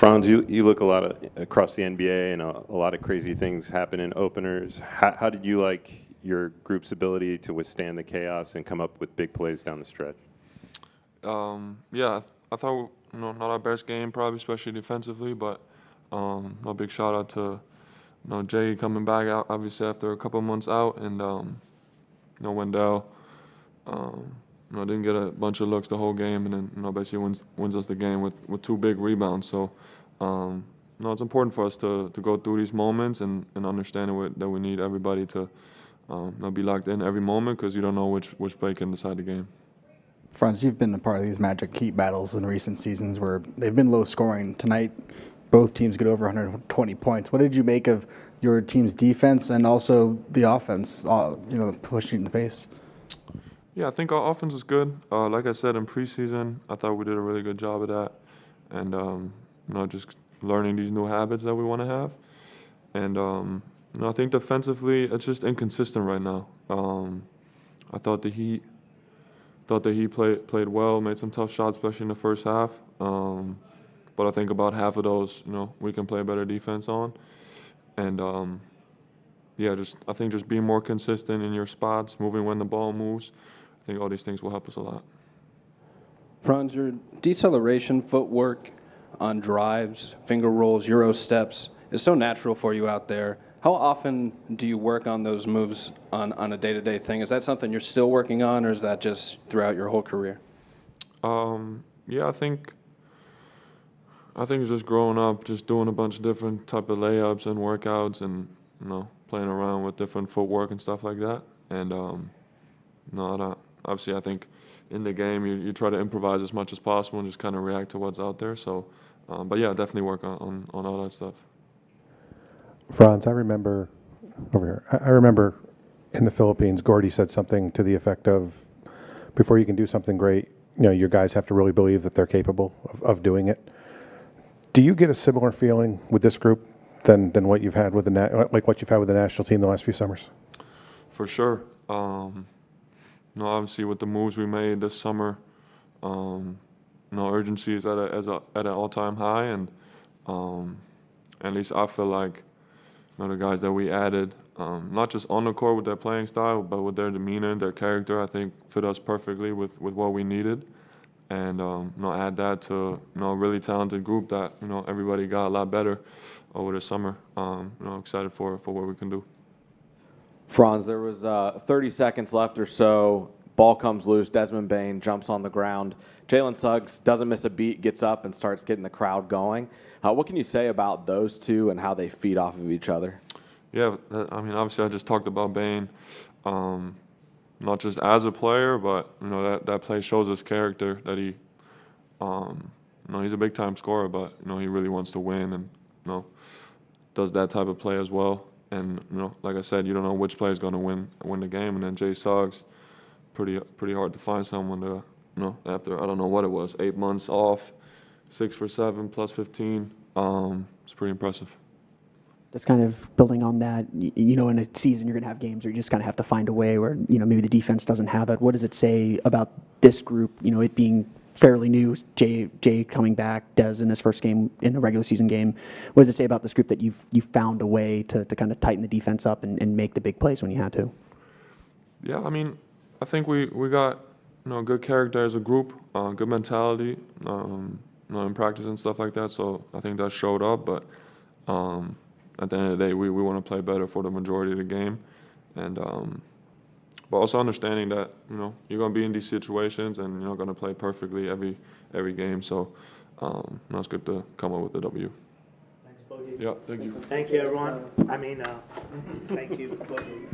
Franz, you look a lot across the NBA, and a lot of crazy things happen in openers. How did you like your group's ability to withstand the chaos and come up with big plays down the stretch? Yeah, I thought not our best game probably, especially defensively, but no, big shout out to Jay coming back out obviously after a couple of months out, and Wendell. Didn't get a bunch of looks the whole game, and then basically wins us the game with 2 big rebounds. So, it's important for us to go through these moments and understanding that we need everybody to be locked in every moment, because you don't know which play can decide the game. Franz, you've been a part of these Magic Heat battles in recent seasons where they've been low scoring. Tonight, both teams get over 120 points. What did you make of your team's defense and also the offense, pushing the pace? Yeah, I think our offense is good. Like I said in preseason, I thought we did a really good job of that, and just learning these new habits that we want to have. And I think defensively, it's just inconsistent right now. I thought the Heat played well, made some tough shots, especially in the first half. But I think about half of those, we can play better defense on. And I think just being more consistent in your spots, moving when the ball moves. I think all these things will help us a lot. Franz, your deceleration footwork on drives, finger rolls, Euro steps is so natural for you out there. How often do you work on those moves on a day-to-day thing? Is that something you're still working on, or is that just throughout your whole career? Yeah, I think it's just growing up, just doing a bunch of different type of layups and workouts, and playing around with different footwork and stuff like that. And obviously, I think in the game you try to improvise as much as possible and just kind of react to what's out there. So, but yeah, definitely work on all that stuff. Franz, I remember in the Philippines, Gordy said something to the effect of, before you can do something great, your guys have to really believe that they're capable of doing it. Do you get a similar feeling with this group than what you've had with what you've had with the national team the last few summers? For sure. Obviously with the moves we made this summer, urgency is at an all-time high, and at least I feel like the guys that we added, not just on the court with their playing style, but with their demeanor, their character, I think fit us perfectly with what we needed. And add that to a really talented group that everybody got a lot better over the summer. Excited for what we can do. Franz, there was 30 seconds left or so. Ball comes loose. Desmond Bane jumps on the ground. Jalen Suggs doesn't miss a beat, gets up and starts getting the crowd going. What can you say about those two and how they feed off of each other? Yeah, obviously I just talked about Bane, not just as a player, but that play shows his character. That he, he's a big time scorer, but he really wants to win, and does that type of play as well. And like I said, you don't know which player is going to win the game. And then Jay Suggs, pretty hard to find someone to after I don't know what it was, 8 months off, 6 for 7 plus 15. It's pretty impressive. Just kind of building on that, in a season you're going to have games where you just kind of have to find a way where, maybe the defense doesn't have it. What does it say about this group, it being fairly new, Jay coming back, Des in his first game in a regular season game? What does it say about this group that you've found a way to kind of tighten the defense up and make the big plays when you had to? Yeah, I think we got good character as a group, good mentality, in practice and stuff like that. So I think that showed up, but at the end of the day, we want to play better for the majority of the game, and but also understanding that you're going to be in these situations and you're not going to play perfectly every game. So it's good to come up with the W. Thanks, Bogey. Yeah, thank you. Thank you, everyone. Thank you, Bogey.